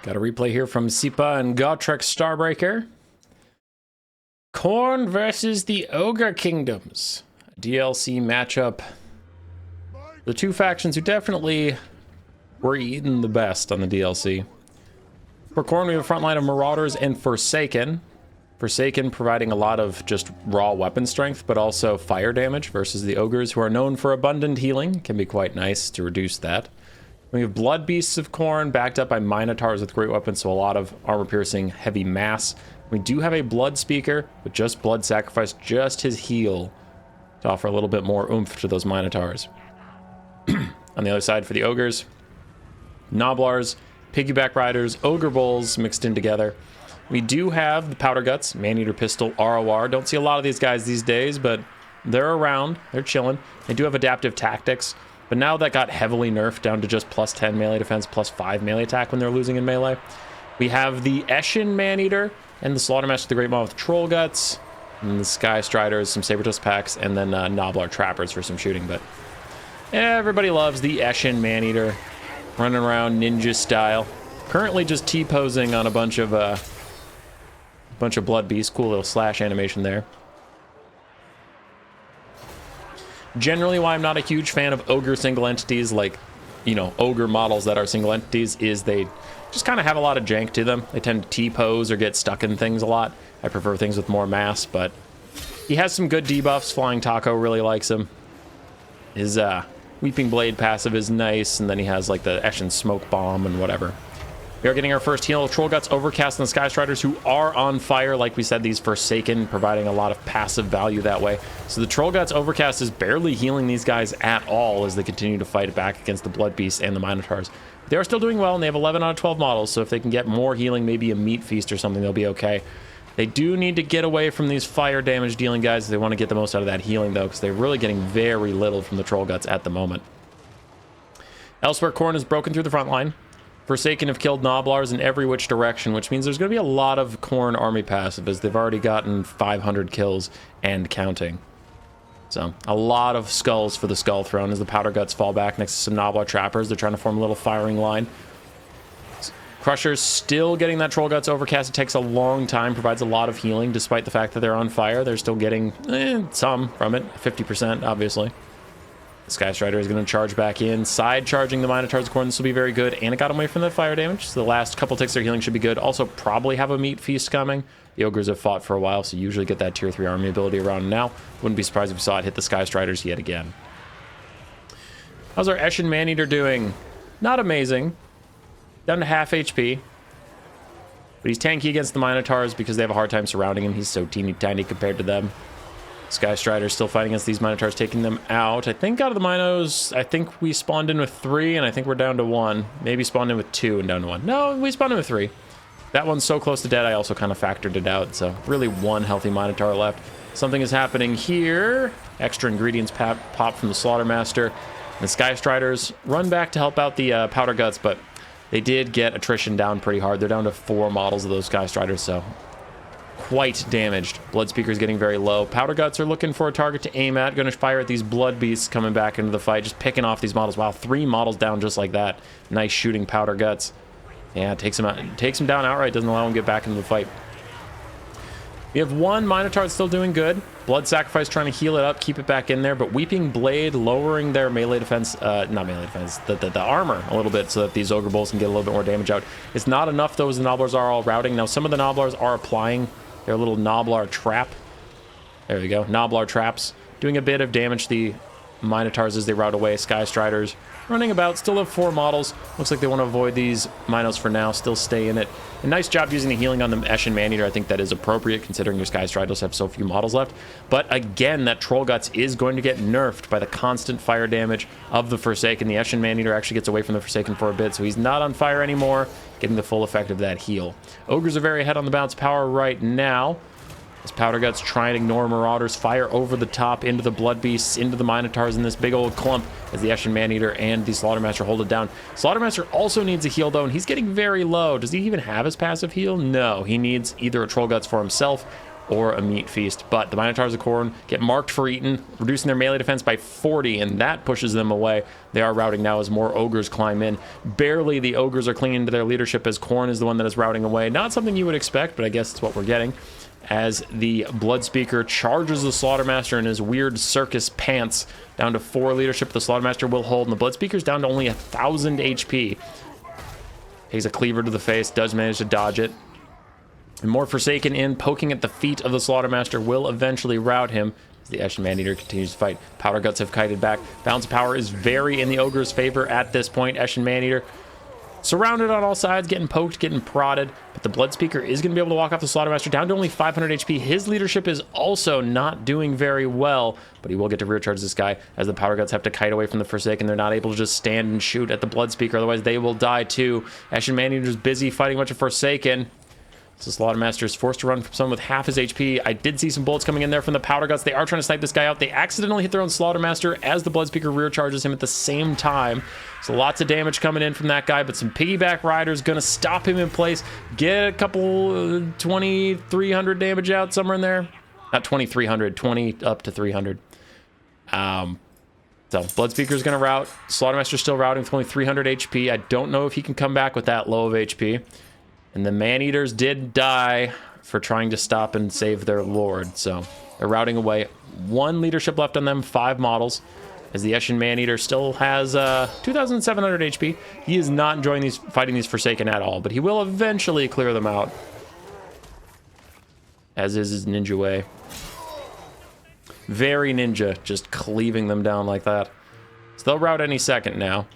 Got a replay here from Sipa and Gotrek Starbreaker. Khorne versus the Ogre Kingdoms. DLC matchup. The two factions who definitely were eaten the best on the DLC. For Khorne, we have a front line of Marauders and Forsaken. Forsaken providing a lot of just raw weapon strength, but also fire damage versus the Ogres, who are known for abundant healing. Can be quite nice to reduce that. We have Blood Beasts of Khorne, backed up by Minotaurs with great weapons, so a lot of armor-piercing heavy mass. We do have a Blood Speaker, with just Blood Sacrifice, just his heal, to offer a little bit more oomph to those Minotaurs. On the other side for the Ogres, Gnoblars, Piggyback Riders, Ogre Bulls mixed in together. We do have the Powder Guts, Maneater Pistol, ROR. Don't see a lot of these guys these days, but they're around. They're chilling. They do have Adaptive Tactics, but now that got heavily nerfed down to just plus 10 melee defense, plus 5 melee attack when they're losing in melee. We have the Eshin Maneater and the Slaughtermaster, the Great Maw with Troll Guts, and the Sky Striders, some Saber-Tusk packs, and then Gnoblar Trappers for some shooting. But everybody loves the Eshin Maneater, running around ninja style. Currently just T-posing on a bunch of Blood Beasts. Cool little slash animation there. Generally, why I'm not a huge fan of Ogre single entities, like, you know, Ogre models that are single entities, is they just kind of have a lot of jank to them. They tend to T-pose or get stuck in things a lot. I prefer things with more mass, but he has some good debuffs. Flying Taco really likes him. His Weeping Blade passive is nice, and then he has like the Eshin Smoke Bomb and whatever. We are getting our first heal. Troll Guts, Overcast, and the Sky Striders, who are on fire. Like we said, these Forsaken providing a lot of passive value that way. So the Troll Guts, Overcast is barely healing these guys at all as they continue to fight back against the Blood Beasts and the Minotaurs. They are still doing well, and they have 11 out of 12 models, so if they can get more healing, maybe a Meat Feast or something, they'll be okay. They do need to get away from these fire damage dealing guys if they want to get the most out of that healing, though, because they're really getting very little from the Troll Guts at the moment. Elsewhere, Khorne has broken through the front line. Forsaken have killed Gnoblars in every which direction, which means there's going to be a lot of Khorne army passive, as they've already gotten 500 kills and counting. So, a lot of skulls for the Skull Throne as the Powder Guts fall back next to some Gnoblar Trappers. They're trying to form a little firing line. Crusher's still getting that Troll Guts Overcast. It takes a long time, provides a lot of healing, despite the fact that they're on fire. They're still getting some from it, 50% obviously. Sky Strider is going to charge back in, side charging the Minotaurs of Khorne. This will be very good, and it got away from the fire damage, so the last couple ticks of healing should be good. Also, probably have a Meat Feast coming. The Ogres have fought for a while, so you usually get that tier 3 army ability around now. Wouldn't be surprised if we saw it hit the Sky Striders yet again. How's our Eshin Maneater doing? Not amazing. Down to half HP. But he's tanky against the Minotaurs because they have a hard time surrounding him. He's so teeny tiny compared to them. Sky Strider's still fighting against these Minotaurs, taking them out. I think out of the Minos, I think we spawned in with 3, and I think we're down to 1. Maybe spawned in with 2 and down to 1. No, we spawned in with 3. That one's so close to dead, I also kind of factored it out. So really 1 healthy Minotaur left. Something is happening here. Extra ingredients pop from the Slaughtermaster. The Sky Striders run back to help out the Powder Guts, but they did get attrition down pretty hard. They're down to 4 models of those Sky Striders, so quite damaged. Blood Speaker's getting very low. Powder Guts are looking for a target to aim at. Going to fire at these Blood Beasts coming back into the fight, just picking off these models. Wow, 3 models down just like that. Nice shooting, Powder Guts. Yeah, takes him out, takes him down outright. Doesn't allow him to get back into the fight. We have 1 Minotaur still doing good. Blood Sacrifice trying to heal it up, keep it back in there, but Weeping Blade lowering their melee defense, not melee defense, the armor a little bit so that these Ogre Bulls can get a little bit more damage out. It's not enough though, as the Gnoblars are all routing. Now, some of the Gnoblars are applying their little Gnoblar Trap. There we go, Gnoblar Traps. Doing a bit of damage to the Minotaurs as they route away. Sky Striders running about, still have 4 models. Looks like they want to avoid these Minos for now, still stay in it. A nice job using the healing on the Eshin Maneater. I think that is appropriate considering your Sky Striders have so few models left. But again, that Troll Guts is going to get nerfed by the constant fire damage of the Forsaken. The Eshin Maneater actually gets away from the Forsaken for a bit, so he's not on fire anymore, getting the full effect of that heal. Ogres are very ahead on the bounce power right now. As Powder Guts try and ignore Marauders, fire over the top into the Blood Beasts, into the Minotaurs in this big old clump as the Eshin Maneater and the Slaughtermaster hold it down. Slaughtermaster also needs a heal though, and he's getting very low. Does he even have his passive heal? No, he needs either a Troll Guts for himself or a meat feast. But the Minotaurs of Khorne get marked for eaten, reducing their melee defense by 40, and that pushes them away. They are routing now as more ogres climb in. Barely the ogres are clinging to their leadership as Khorne is the one that is routing away. Not something you would expect, but I guess it's what we're getting. As the Bloodspeaker charges the Slaughtermaster in his weird circus pants down to 4 leadership. The Slaughtermaster will hold, and the Bloodspeaker's down to only 1,000 HP. Takes a cleaver to the face, does manage to dodge it. And more Forsaken in, poking at the feet of the Slaughtermaster will eventually rout him as the Eshin Maneater continues to fight. Powder Guts have kited back. Balance of power is very in the Ogre's favor at this point. Eshin Maneater surrounded on all sides, getting poked, getting prodded, but the Bloodspeaker is going to be able to walk off the Slaughtermaster down to only 500 HP. His leadership is also not doing very well, but he will get to rear charge this guy as the Powder Guts have to kite away from the Forsaken. They're not able to just stand and shoot at the Bloodspeaker, otherwise they will die too. Eshin Maneater's busy fighting a bunch of Forsaken. So Slaughtermaster is forced to run from someone with half his HP. I did see some bullets coming in there from the Powder Guts. They are trying to snipe this guy out. They accidentally hit their own Slaughtermaster as the Bloodspeaker rear charges him at the same time. So lots of damage coming in from that guy, but some piggyback riders gonna stop him in place. Get a couple 2,300 damage out somewhere in there. Not 2,300, 20 up to 300. So Bloodspeaker's gonna rout. Slaughtermaster's still routing with only 300 HP. I don't know if he can come back with that low of HP. And the Maneaters did die for trying to stop and save their lord. So they're routing away. 1 leadership left on them, 5 models. As the Eshin Maneater still has 2,700 HP. He is not enjoying fighting these Forsaken at all, but he will eventually clear them out. As is his ninja way. Very ninja, just cleaving them down like that. So they'll rout any second now.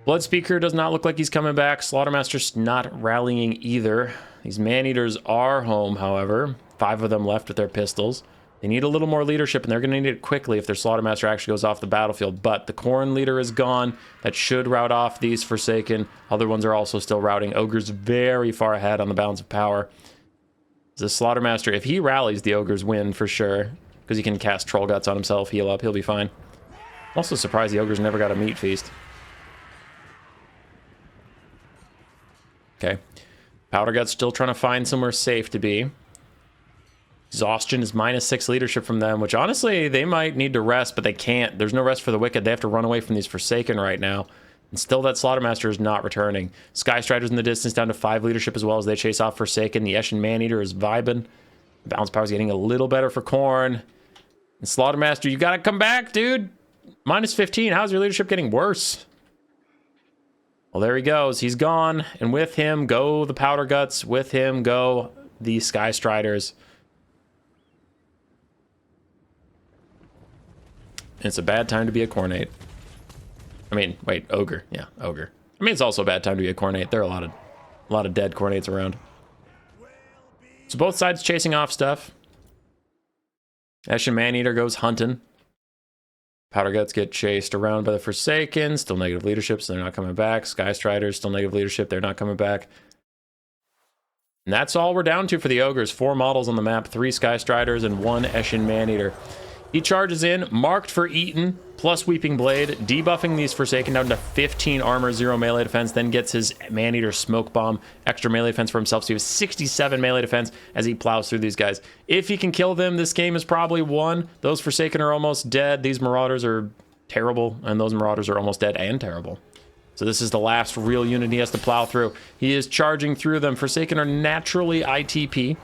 Bloodspeaker does not look like he's coming back. Slaughtermaster's not rallying either. These Maneaters are home, however. 5 of them left with their pistols. They need a little more leadership, and they're going to need it quickly if their Slaughtermaster actually goes off the battlefield. But the Khorne leader is gone. That should rout off these Forsaken. Other ones are also still routing. Ogre's very far ahead on the balance of power. The Slaughtermaster, if he rallies, the Ogres win for sure. Because he can cast Troll Guts on himself, heal up, he'll be fine. I'm also surprised the Ogres never got a meat feast. Okay. Powder Guts still trying to find somewhere safe to be. Exhaustion is -6 leadership from them, which honestly, they might need to rest, but they can't. There's no rest for the wicked. They have to run away from these Forsaken right now. And still that Slaughtermaster is not returning. Sky Strider's in the distance down to 5 leadership as well as they chase off Forsaken. The Eshin Maneater is vibing. Balance power is getting a little better for Khorne. And Slaughtermaster, you gotta come back, dude. -15. How's your leadership getting worse? Well, there he goes. He's gone. And with him go the Powder Guts. With him go the Sky Striders. It's a bad time to be a Khornate. I mean, wait, Ogre. Yeah, Ogre. I mean, it's also a bad time to be a Khornate. There are a lot of dead Khornates around. So both sides chasing off stuff. Eshin Maneater goes hunting. Powder Guts get chased around by the Forsaken. Still negative leadership, so they're not coming back. Sky Striders, still negative leadership. They're not coming back. And that's all we're down to for the Ogres. 4 models on the map. 3 Sky Striders and 1 Eshin Maneater. He charges in, marked for Eaton, plus Weeping Blade, debuffing these Forsaken down to 15 armor, 0 melee defense, then gets his Maneater Smoke Bomb, extra melee defense for himself, so he has 67 melee defense as he plows through these guys. If he can kill them, this game is probably won. Those Forsaken are almost dead. These Marauders are terrible, and those Marauders are almost dead and terrible. So this is the last real unit he has to plow through. He is charging through them. Forsaken are naturally ITP.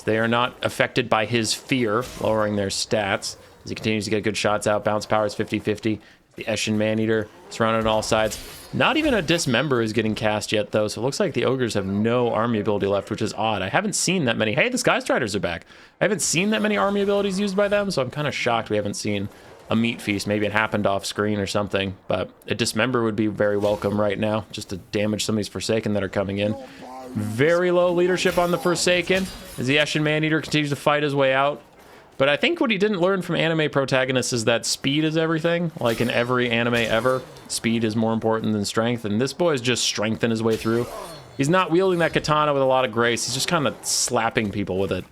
They are not affected by his fear, lowering their stats. As he continues to get good shots out, bounce power is 50-50. The Eshin Maneater surrounded on all sides. Not even a Dismember is getting cast yet, though, so it looks like the Ogres have no army ability left, which is odd. I haven't seen that many. Hey, the Sky Striders are back. I haven't seen that many army abilities used by them, so I'm kind of shocked we haven't seen a meat feast. Maybe it happened off screen or something, but a Dismember would be very welcome right now, just to damage some of these Forsaken that are coming in. Very low leadership on the Forsaken as the Eshin Maneater continues to fight his way out. But I think what he didn't learn from anime protagonists is that speed is everything. Like in every anime ever, speed is more important than strength. And this boy is just strengthening his way through. He's not wielding that katana with a lot of grace. He's just kind of slapping people with it.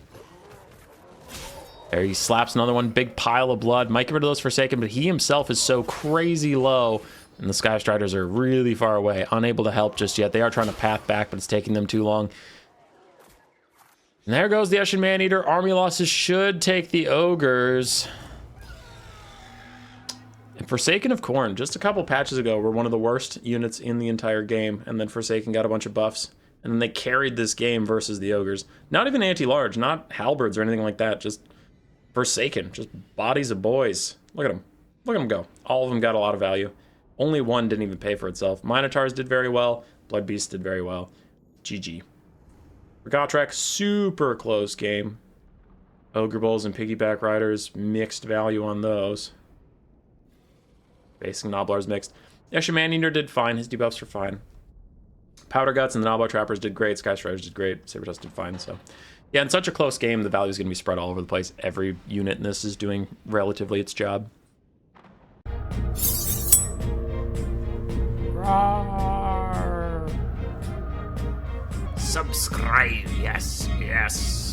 There, he slaps another one. Big pile of blood. Might get rid of those Forsaken, but he himself is so crazy low. And the Sky Striders are really far away, unable to help just yet. They are trying to path back, but it's taking them too long. And there goes the Eshin Maneater. Army losses should take the ogres. And Forsaken of Khorne, just a couple patches ago, were one of the worst units in the entire game. And then Forsaken got a bunch of buffs. And then they carried this game versus the ogres. Not even anti-large, not halberds or anything like that. Just Forsaken, just bodies of boys. Look at them. Look at them go. All of them got a lot of value. Only one didn't even pay for itself. Minotaurs did very well. Blood Beasts did very well. GG. For Gotrek, super close game. Ogre Bulls and Piggyback Riders, mixed value on those. Basic Noblars mixed. Eshin Maneater did fine. His debuffs were fine. Powder Guts and the Noblar Trappers did great. Sky Striders did great. Sabertusk did fine. So, yeah, in such a close game, the value is going to be spread all over the place. Every unit in this is doing relatively its job. Roar. Subscribe, yes, yes.